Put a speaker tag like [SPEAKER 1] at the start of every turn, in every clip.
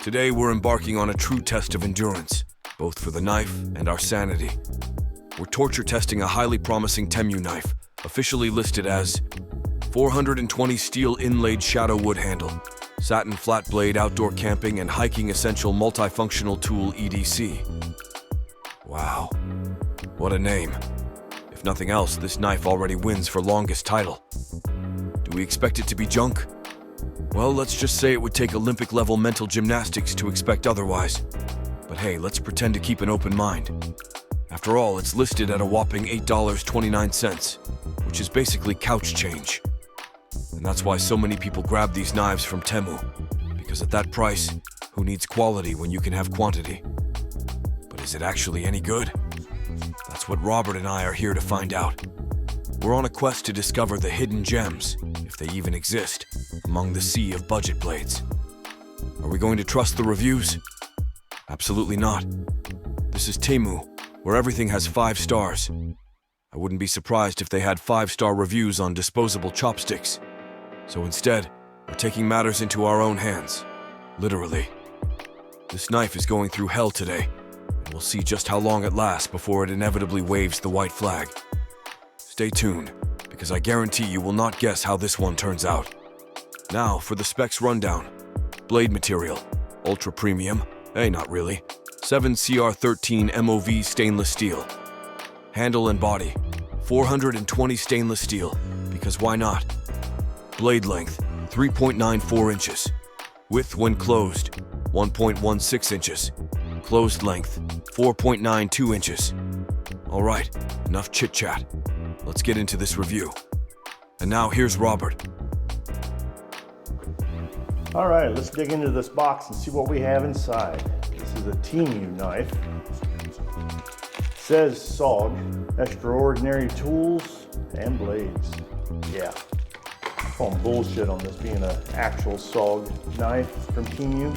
[SPEAKER 1] Today we're embarking on a true test of endurance, both for the knife and our sanity. We're torture testing a highly promising Temu knife, officially listed as 420 steel inlaid shadow wood handle, satin flat blade outdoor camping and hiking essential multifunctional tool EDC. Wow, what a name. If nothing else, this knife already wins for longest title. Do we expect it to be junk? Well, let's just say it would take Olympic-level mental gymnastics to expect otherwise. But hey, let's pretend to keep an open mind. After all, it's listed at a whopping $8.29, which is basically couch change. And that's why so many people grab these knives from Temu, because at that price, who needs quality when you can have quantity? But is it actually any good? That's what Robert and I are here to find out. We're on a quest to discover the hidden gems, if they even exist, among the sea of budget blades. Are we going to trust the reviews? Absolutely not. This is Temu, where everything has 5 stars. I wouldn't be surprised if they had 5-star reviews on disposable chopsticks. So instead, we're taking matters into our own hands. Literally. This knife is going through hell today, and we'll see just how long it lasts before it inevitably waves the white flag. Stay tuned, because I guarantee you will not guess how this one turns out. Now, for the specs rundown. Blade material, ultra premium, not really, 7CR13 MOV stainless steel. Handle and body, 420 stainless steel, because why not? Blade length, 3.94 inches. Width when closed, 1.16 inches. Closed length, 4.92 inches. All right, enough chit-chat. Let's get into this review. And now here's Robert.
[SPEAKER 2] All right, let's dig into this box and see what we have inside. This is a Temu knife. It says SOG, extraordinary tools and blades. Yeah, I'm calling bullshit on this being an actual SOG knife from Temu.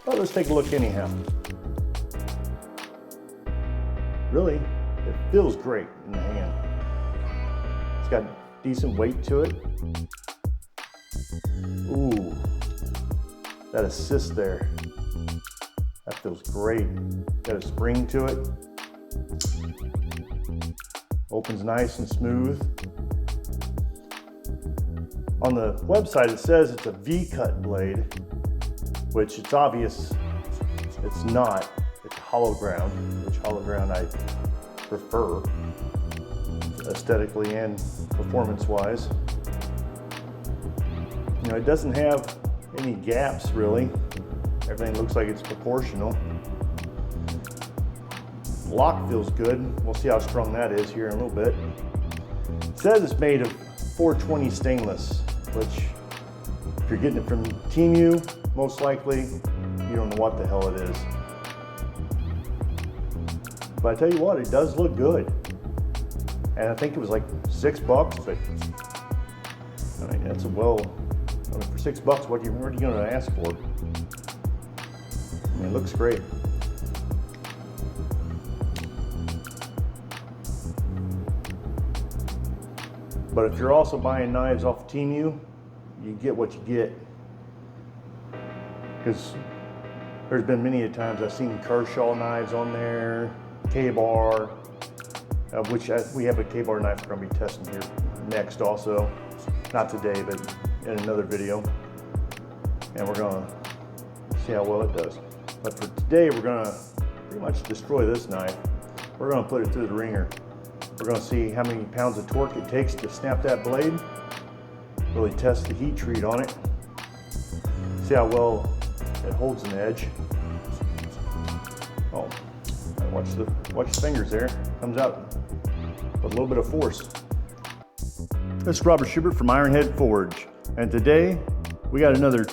[SPEAKER 2] But let's take a look anyhow. Really, it feels great in the hand. It's got decent weight to it. Ooh, that assist there. That feels great. Got a spring to it. Opens nice and smooth. On the website it says it's a V-cut blade, which it's obvious it's not. It's hollow ground, which hollow ground I prefer aesthetically and performance-wise. You know, it doesn't have any gaps really. Everything looks like it's proportional. Lock feels good. We'll see how strong that is here in a little bit. It says it's made of 420 stainless, which if you're getting it from Temu, most likely you don't know what the hell it is. But I tell you what, it does look good. And I think it was like $6, but I mean, that's a for $6, what are you going to ask for? I mean, it looks great. But if you're also buying knives off Temu, you get what you get. Because there's been many a times I've seen Kershaw knives on there, K-bar, which we have a K-bar knife we're going to be testing here next also. Not today, but in another video. And we're going to see how well it does. But for today, we're going to pretty much destroy this knife. We're going to put it through the ringer. We're going to see how many pounds of torque it takes to snap that blade. Really test the heat treat on it. See how well it holds an edge. Oh, watch the fingers there. Comes out with a little bit of force. This is Robert Schubert from Ironhead Forge. And today, we got another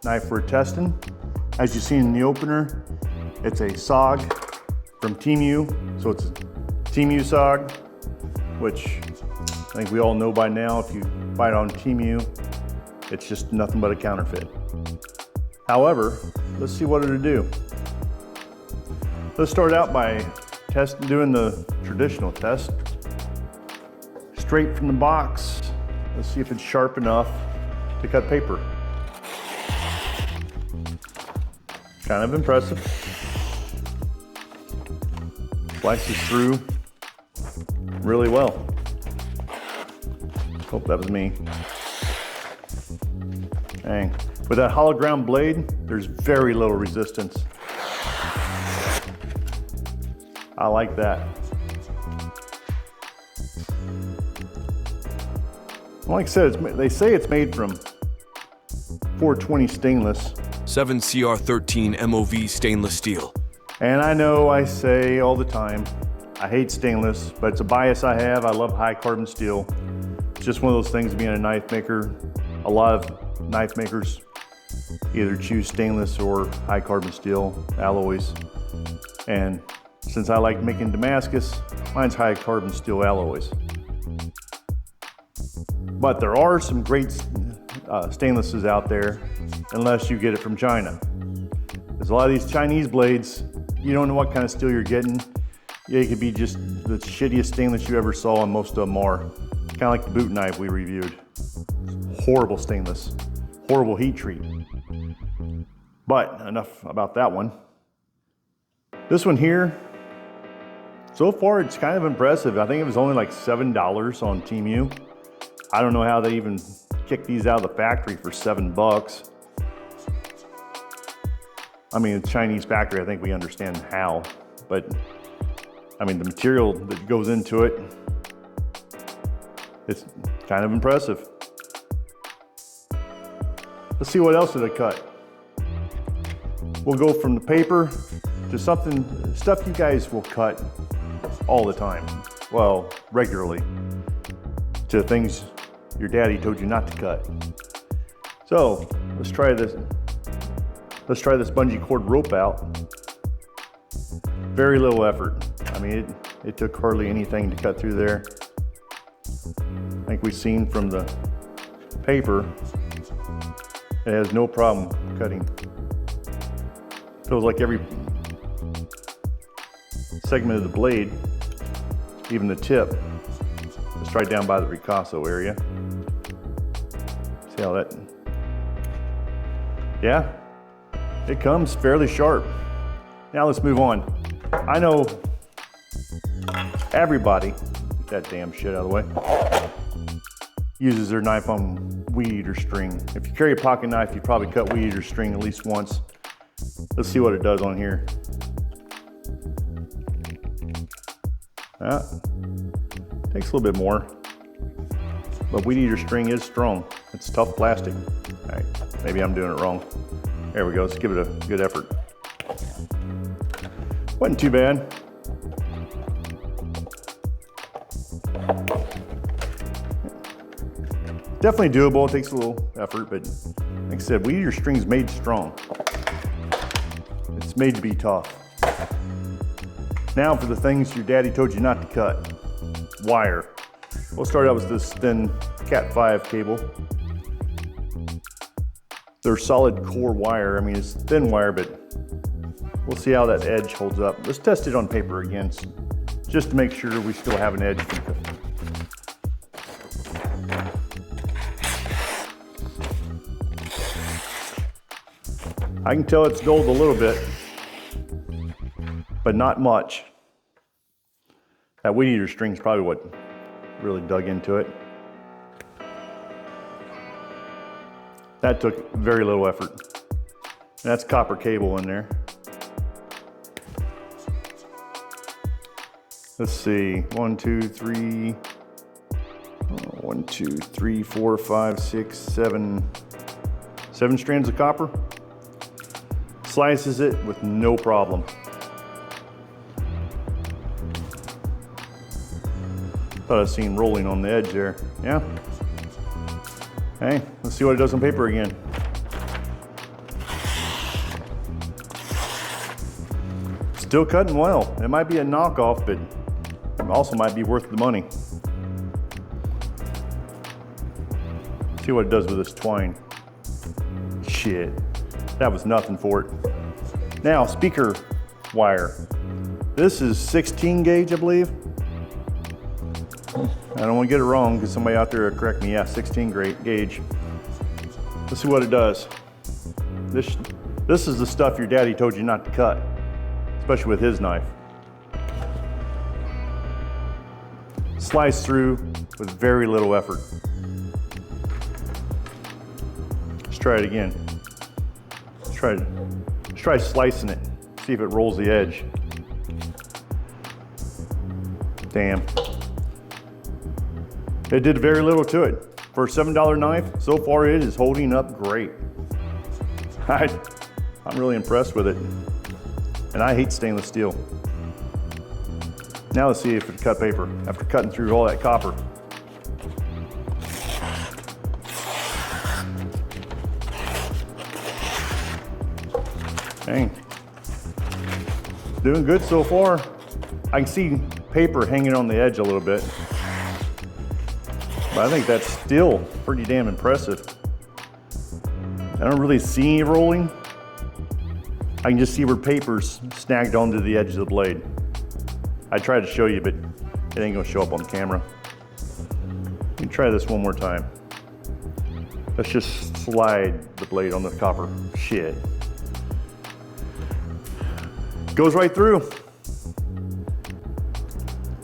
[SPEAKER 2] knife we're testing. As you see in the opener, it's a SOG from Temu. So it's a Temu SOG, which I think we all know by now. If you buy it on Temu, it's just nothing but a counterfeit. However, let's see what it'll do. Let's start out by doing the traditional test. Straight from the box. Let's see if it's sharp enough to cut paper. Kind of impressive. Slices through really well. Hope that was me. Dang. With that hollow ground blade, there's very little resistance. I like that. Like I said, they say it's made from 420 stainless.
[SPEAKER 1] 7CR13 MOV stainless steel.
[SPEAKER 2] And I know I say all the time, I hate stainless, but it's a bias I have. I love high carbon steel. It's just one of those things being a knife maker. A lot of knife makers either choose stainless or high carbon steel alloys. And since I like making Damascus, mine's high carbon steel alloys. But there are some great stainlesses out there, unless you get it from China. There's a lot of these Chinese blades, you don't know what kind of steel you're getting. Yeah, it could be just the shittiest stainless you ever saw, and most of them are. Kind of like the boot knife we reviewed. Horrible stainless, horrible heat treat. But enough about that one. This one here, so far it's kind of impressive. I think it was only like $7 on Temu. I don't know how they even kicked these out of the factory for $7. I mean, it's a Chinese factory, I think we understand how, but I mean, the material that goes into it, it's kind of impressive. Let's see what else did I cut. We'll go from the paper to stuff you guys will cut all the time. Well, regularly. To things your daddy told you not to cut. So let's try this. Let's try this bungee cord rope out. Very little effort. I mean, it took hardly anything to cut through there. I think we've seen from the paper, it has no problem cutting. Feels like every segment of the blade, even the tip, is right down by the ricasso area. See how that, yeah, it comes fairly sharp. Now let's move on. I know everybody, get that damn shit out of the way, uses their knife on weed eater string. If you carry a pocket knife, you probably cut weed eater string at least once. Let's see what it does on here. Takes a little bit more, but weed eater string is strong. It's tough plastic. All right, maybe I'm doing it wrong. There we go, let's give it a good effort. Wasn't too bad. Definitely doable, it takes a little effort, but like I said, weed eater string's made strong. It's made to be tough. Now for the things your daddy told you not to cut. Wire. We'll start out with this thin Cat 5 cable. They're solid core wire. I mean, it's thin wire, but we'll see how that edge holds up. Let's test it on paper again, just to make sure we still have an edge. I can tell it's dulled a little bit, but not much. That weed eater string is probably what really dug into it. That took very little effort. And that's copper cable in there. Let's see, 1, 2, 3, 1, 2, 3, 4, 5, 6, 7, 7 strands of copper. Slices it with no problem. Thought I seen rolling on the edge there. Yeah. Hey, let's see what it does on paper again. Still cutting well. It might be a knockoff, but it also might be worth the money. See what it does with this twine. Shit, that was nothing for it. Now, speaker wire. This is 16 gauge, I believe. I don't want to get it wrong because somebody out there will correct me. Yeah, 16 gauge. Let's see what it does. This This is the stuff your daddy told you not to cut, especially with his knife. Slice through with very little effort. Let's try it again. Let's try slicing it. See if it rolls the edge. Damn. It did very little to it. For a $7 knife, so far it is holding up great. I'm really impressed with it. And I hate stainless steel. Now let's see if it cut paper after cutting through all that copper. Dang. Doing good so far. I can see paper hanging on the edge a little bit. But I think that's still pretty damn impressive. I don't really see any rolling. I can just see where paper's snagged onto the edge of the blade. I tried to show you, but it ain't gonna show up on camera. Let me try this one more time. Let's just slide the blade on the copper. Shit. Goes right through.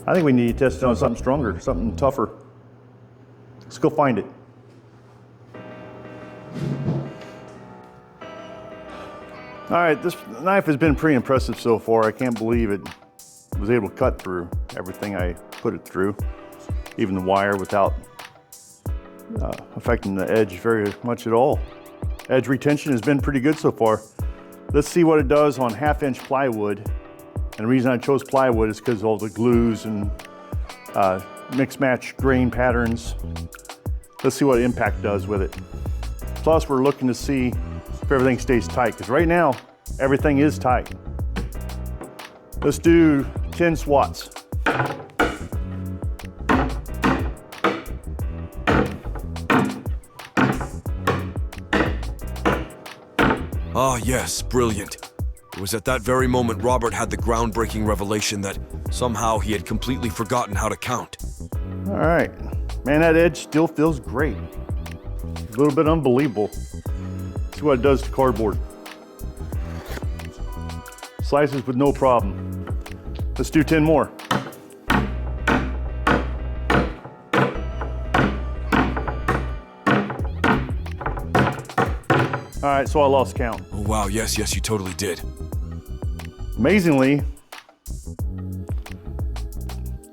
[SPEAKER 2] I think we need to test it on something stronger, something tougher. Let's go find it. All right, this knife has been pretty impressive so far. I can't believe it was able to cut through everything I put it through, even the wire, without affecting the edge very much at all. Edge retention has been pretty good so far. Let's see what it does on 1/2-inch plywood. And the reason I chose plywood is because of all the glues and mix match grain patterns. Let's see what impact does with it. Plus, we're looking to see if everything stays tight, because right now, everything is tight. Let's do 10 swats.
[SPEAKER 1] Ah, yes, brilliant. It was at that very moment Robert had the groundbreaking revelation that somehow he had completely forgotten how to count.
[SPEAKER 2] All right. Man, that edge still feels great. A little bit unbelievable. See what it does to cardboard. Slices with no problem. Let's do 10 more. All right, so I lost count.
[SPEAKER 1] Oh, wow, yes, you totally did.
[SPEAKER 2] Amazingly,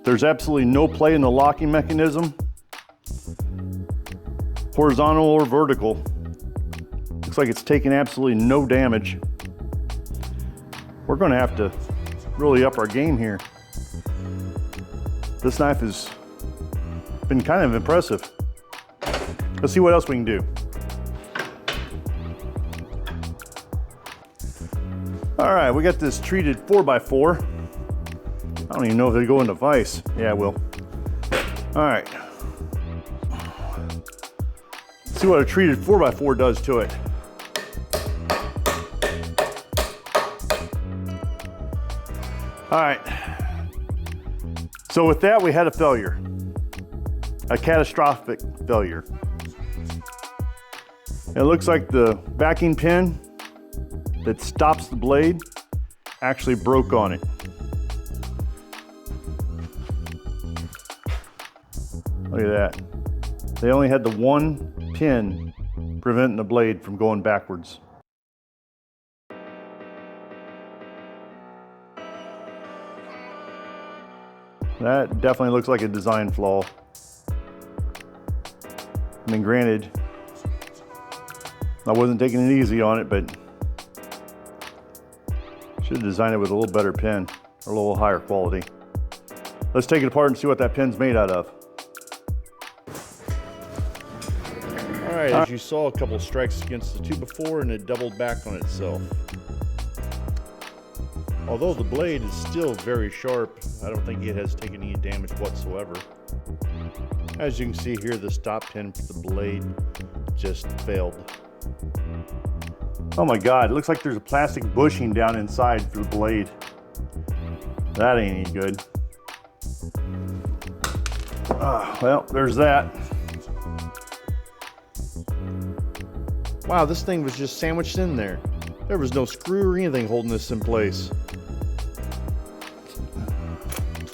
[SPEAKER 2] there's absolutely no play in the locking mechanism, horizontal or vertical. Looks like it's taking absolutely no damage. We're gonna have to really up our game here. This knife has been kind of impressive. Let's see what else we can do. All right, we got this treated 4x4. I don't even know if they go into vise. Yeah, it will. All right. Let's see what a treated 4x4 does to it. All right. So with that, we had a failure. A catastrophic failure. It looks like the backing pin that stops the blade actually broke on it. Look at that. They only had the one pin preventing the blade from going backwards. That definitely looks like a design flaw. I mean, granted, I wasn't taking it easy on it, but should have designed it with a little better pin or a little higher quality. Let's take it apart and see what that pin's made out of. All right, as you saw, a couple of strikes against the 2x4 and it doubled back on itself. Although the blade is still very sharp, I don't think it has taken any damage whatsoever. As you can see here, the stop pin for the blade just failed. Oh my God, it looks like there's a plastic bushing down inside for the blade. That ain't any good. Well, there's that. Wow, this thing was just sandwiched in there. There was no screw or anything holding this in place.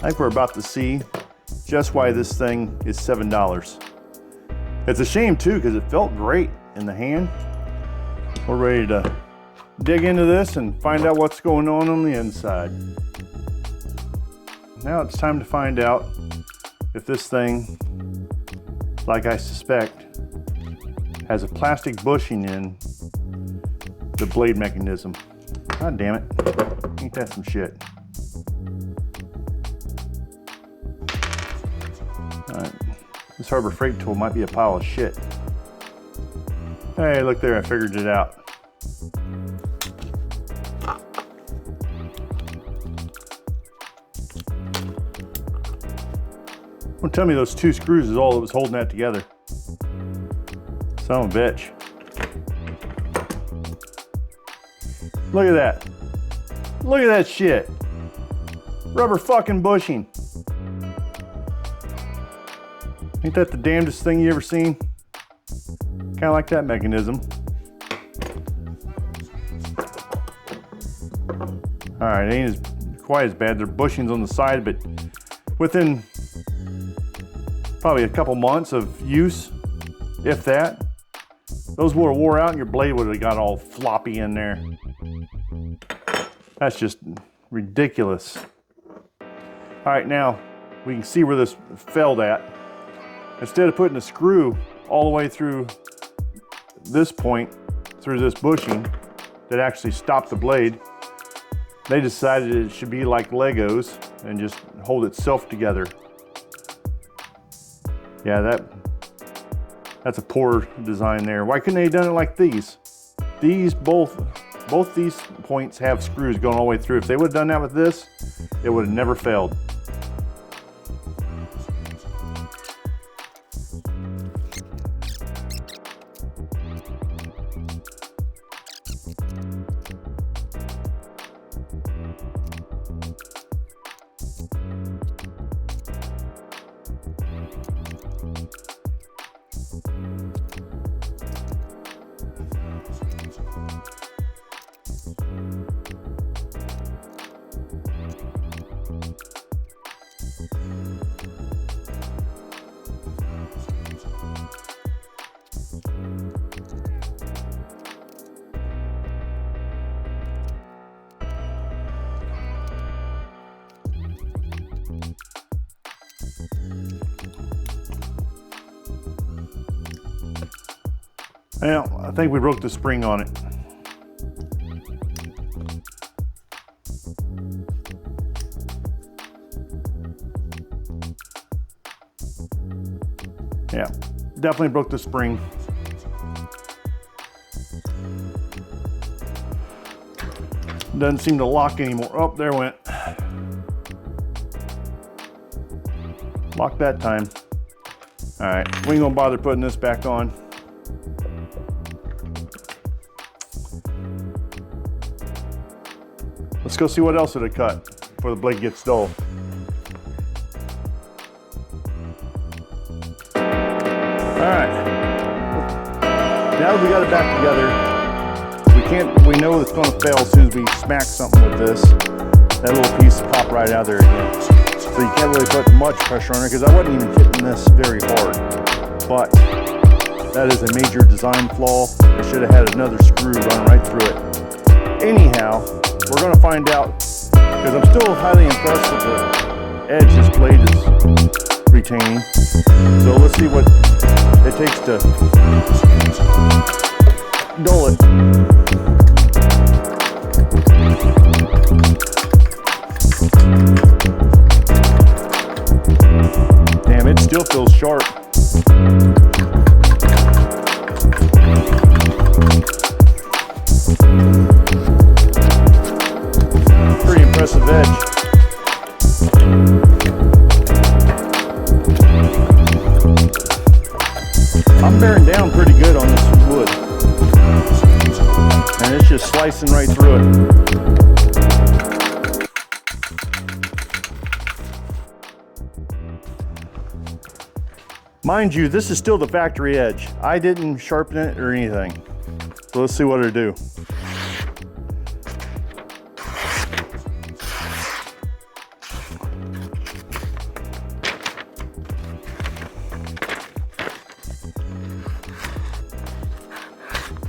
[SPEAKER 2] I think we're about to see just why this thing is $7. It's a shame too, because it felt great in the hand. We're ready to dig into this and find out what's going on the inside. Now it's time to find out if this thing, like I suspect, has a plastic bushing in the blade mechanism. God damn it. Ain't that some shit? Alright. This Harbor Freight tool might be a pile of shit. Hey, look there, I figured it out. Don't tell me those 2 screws is all that was holding that together. Son of a bitch. Look at that. Look at that shit. Rubber fucking bushing. Ain't that the damnedest thing you ever seen? Kind of like that mechanism. All right, it ain't as quite as bad. There are bushings on the side, but within probably a couple months of use, if that, those would have wore out and your blade would have got all floppy in there. That's just ridiculous. All right, now we can see where this failed at. Instead of putting a screw all the way through this point, through this bushing that actually stopped the blade, they decided it should be like Legos and just hold itself together. Yeah, that's a poor design there. Why couldn't they have done it like these? These both these points have screws going all the way through. If they would have done that with this, it would have never failed. Well, I think we broke the spring on it. Yeah, definitely broke the spring. Doesn't seem to lock anymore. Oh, there it went. Locked that time. All right, we ain't gonna bother putting this back on. Let's go see what else it had cut before the blade gets dull. All right, now that we got it back together, we know it's gonna fail as soon as we smack something with this. That little piece pop right out of there again. So you can't really put much pressure on it because I wasn't even hitting this very hard. But that is a major design flaw. I should have had another screw run right through it. Anyhow, we're gonna find out, because I'm still highly impressed with the edge this blade is retaining. So let's see what it takes to dull it. Damn, it still feels sharp. Pretty impressive edge. I'm bearing down pretty good on this wood. And it's just slicing right through it. Mind you, this is still the factory edge. I didn't sharpen it or anything. So let's see what it'll do.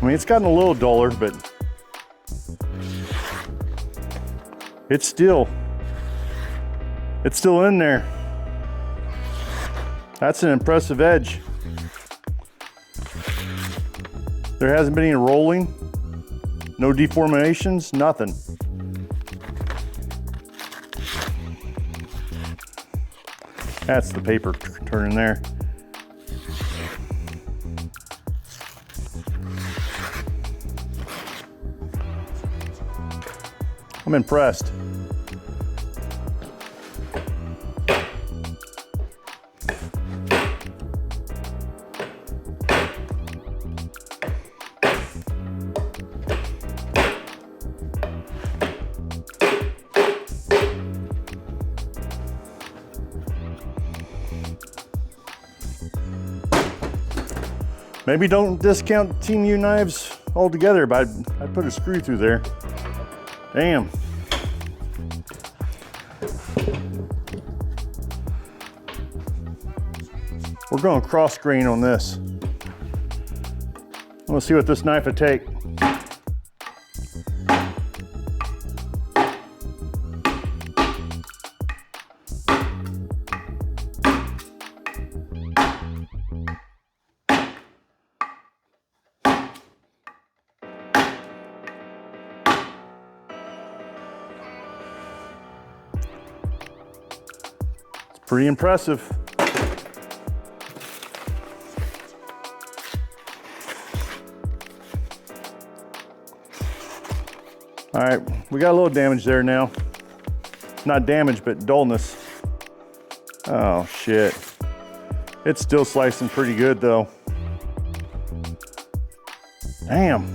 [SPEAKER 2] mean, it's gotten a little duller, but it's still in there. That's an impressive edge. There hasn't been any rolling, no deformations, nothing. That's the paper turning there. I'm impressed. Maybe don't discount Temu knives altogether, but I put a screw through there. Damn. We're going cross grain on this. Let's see what this knife would take. Pretty impressive. All right, we got a little damage there now. Not damage, but dullness. Oh shit. It's still slicing pretty good though. Damn.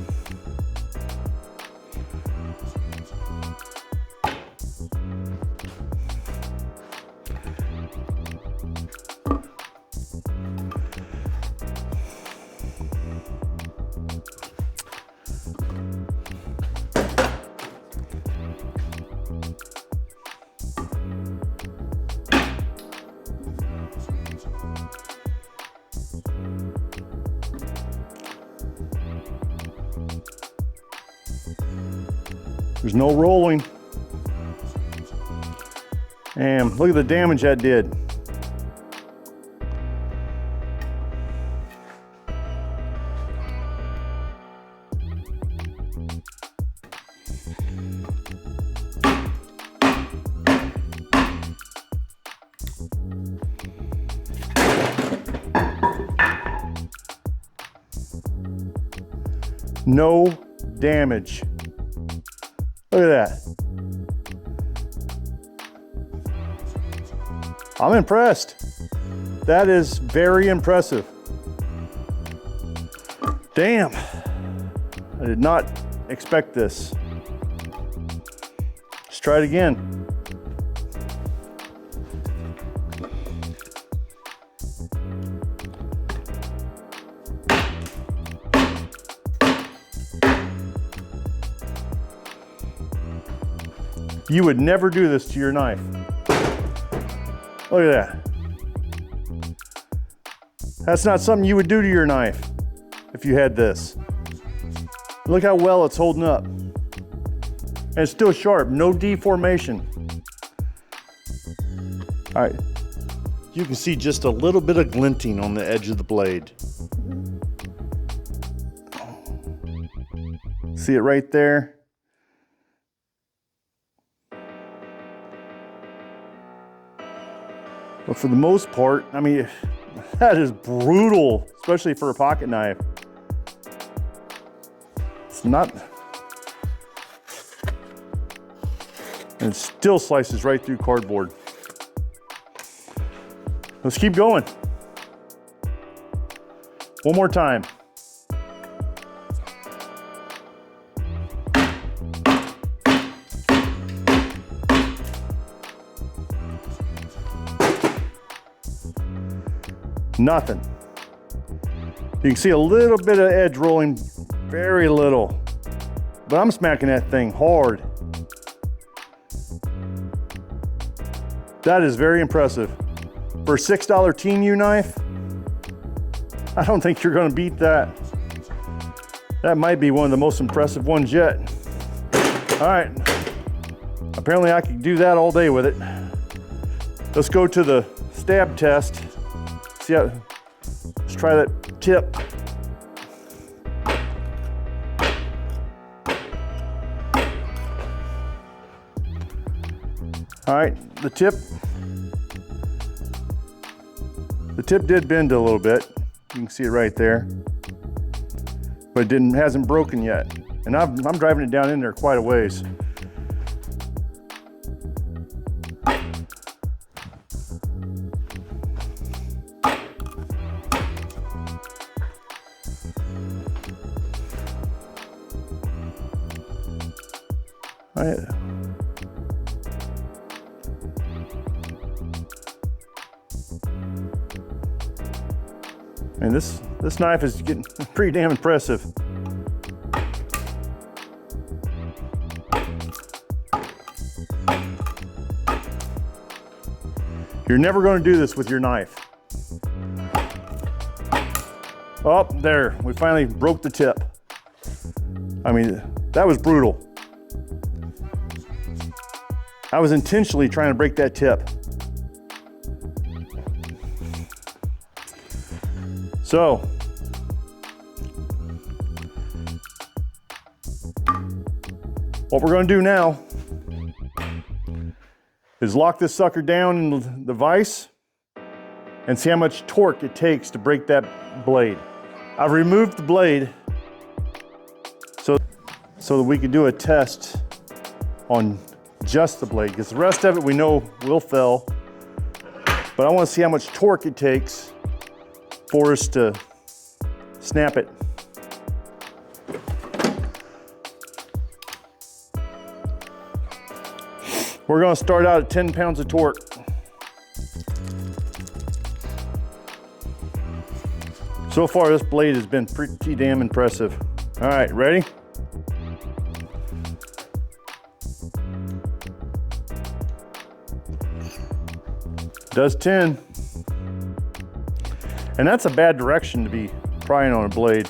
[SPEAKER 2] There's no rolling. And look at the damage that did. No damage. Look at that. I'm impressed. That is very impressive. Damn. I did not expect this. Let's try it again. You would never do this to your knife. Look at that. That's not something you would do to your knife if you had this. Look how well it's holding up. And it's still sharp, no deformation. All right, you can see just a little bit of glinting on the edge of the blade. See it right there? But for the most part, I mean, that is brutal, especially for a pocket knife. It's not, and it still slices right through cardboard. Let's keep going. One more time. Nothing. You can see a little bit of edge rolling, very little. But I'm smacking that thing hard. That is very impressive. For a $6 Temu knife, I don't think you're gonna beat that. That might be one of the most impressive ones yet. All right, apparently I could do that all day with it. Let's go to the stab test. See how, let's try that tip. All right, the tip did bend a little bit. You can see it right there, but it hasn't broken yet. And I'm driving it down in there quite a ways. All right. And this knife is getting pretty damn impressive. You're never going to do this with your knife. Oh, there, we finally broke the tip. I mean, that was brutal. I was intentionally trying to break that tip. So, what we're going to do now is lock this sucker down in the vise and see how much torque it takes to break that blade. I've removed the blade so that we can do a test on just the blade, because the rest of it we know will fail, but I want to see how much torque it takes for us to snap it. We're going to start out at 10 pounds of torque. So far, this blade has been pretty damn impressive. All right, ready? Does 10. And that's a bad direction to be prying on a blade.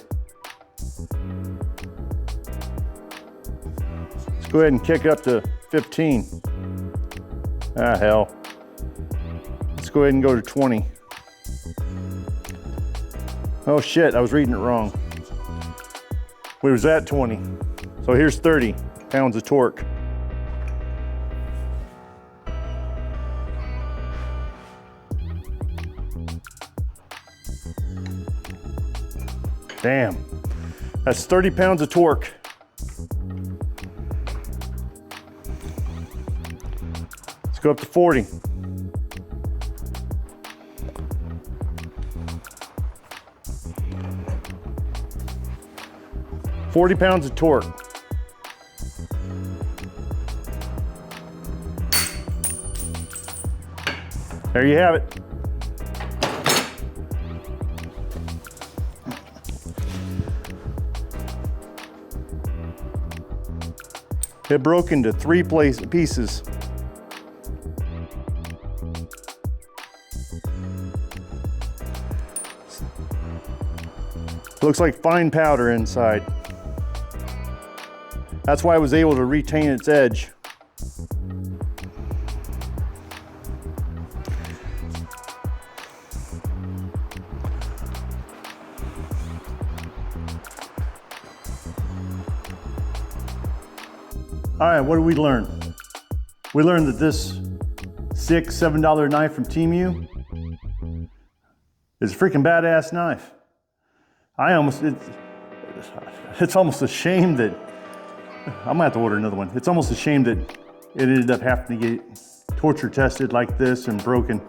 [SPEAKER 2] Let's go ahead and kick up to 15. Ah, hell. Let's go ahead and go to 20. Oh shit, I was reading it wrong. We was at 20. So here's 30 pounds of torque. Damn, that's 30 pounds of torque. Let's go up to 40. $40 pounds of torque. There you have it. It broke into 3 pieces. Looks like fine powder inside. That's why I was able to retain its edge. All right, what did we learn? We learned that this $6, $7 knife from Temu is a freaking badass knife. It's almost a shame that, I might have to order another one. It's almost a shame that it ended up having to get torture tested like this and broken,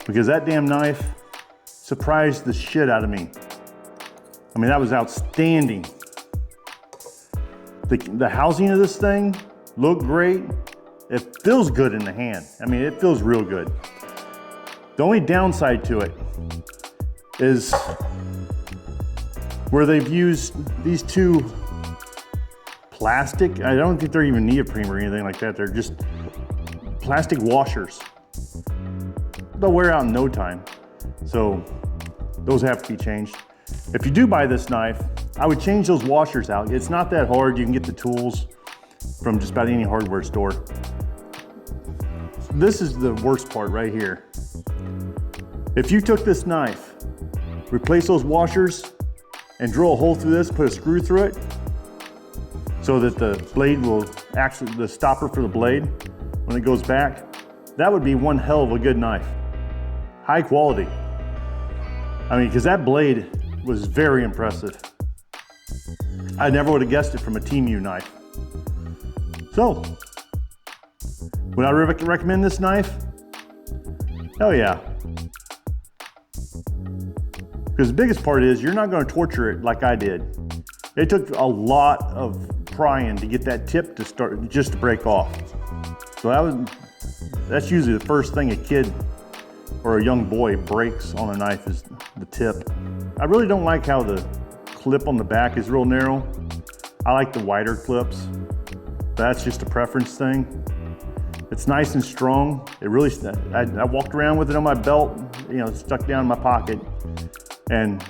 [SPEAKER 2] because that damn knife surprised the shit out of me. I mean, that was outstanding. The housing of this thing looked great. It feels good in the hand. I mean, it feels real good. The only downside to it is where they've used these 2 plastic, I don't think they're even neoprene or anything like that. They're just plastic washers. They'll wear out in no time. So those have to be changed. If you do buy this knife, I would change those washers out. It's not that hard. You can get the tools from just about any hardware store. This is the worst part right here. If you took this knife, replace those washers, and drill a hole through this, put a screw through it, so that the blade will actually, the stopper for the blade, when it goes back, that would be one hell of a good knife. High quality. I mean, because that blade was very impressive. I never would have guessed it from a Temu knife. So, would I recommend this knife? Hell yeah. Because the biggest part is you're not going to torture it like I did. It took a lot of prying to get that tip to start, just to break off. So that's usually the first thing a kid or a young boy breaks on a knife is the tip. I really don't like how the clip on the back is real narrow. I like the wider clips. That's just a preference thing. It's nice and strong. It really, I walked around with it on my belt, you know, stuck down in my pocket, and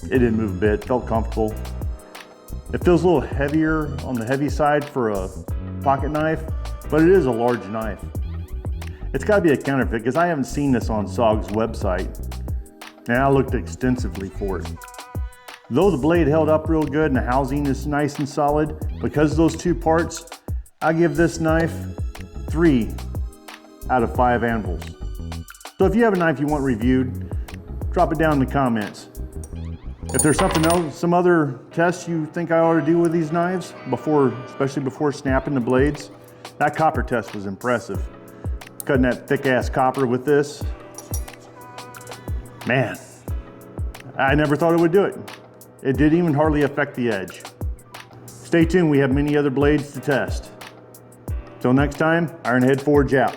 [SPEAKER 2] it didn't move a bit, felt comfortable. It feels a little heavier on the heavy side for a pocket knife, but it is a large knife. It's gotta be a counterfeit because I haven't seen this on SOG's website, and I looked extensively for it. Though the blade held up real good and the housing is nice and solid, because of those two parts, I give this knife 3 out of 5 anvils. So if you have a knife you want reviewed, drop it down in the comments. If there's something else, some other tests you think I ought to do with these knives, especially before snapping the blades, that copper test was impressive. Cutting that thick ass copper with this, man, I never thought it would do it. It didn't even hardly affect the edge. Stay tuned, we have many other blades to test. Till next time, Ironhead Forge out.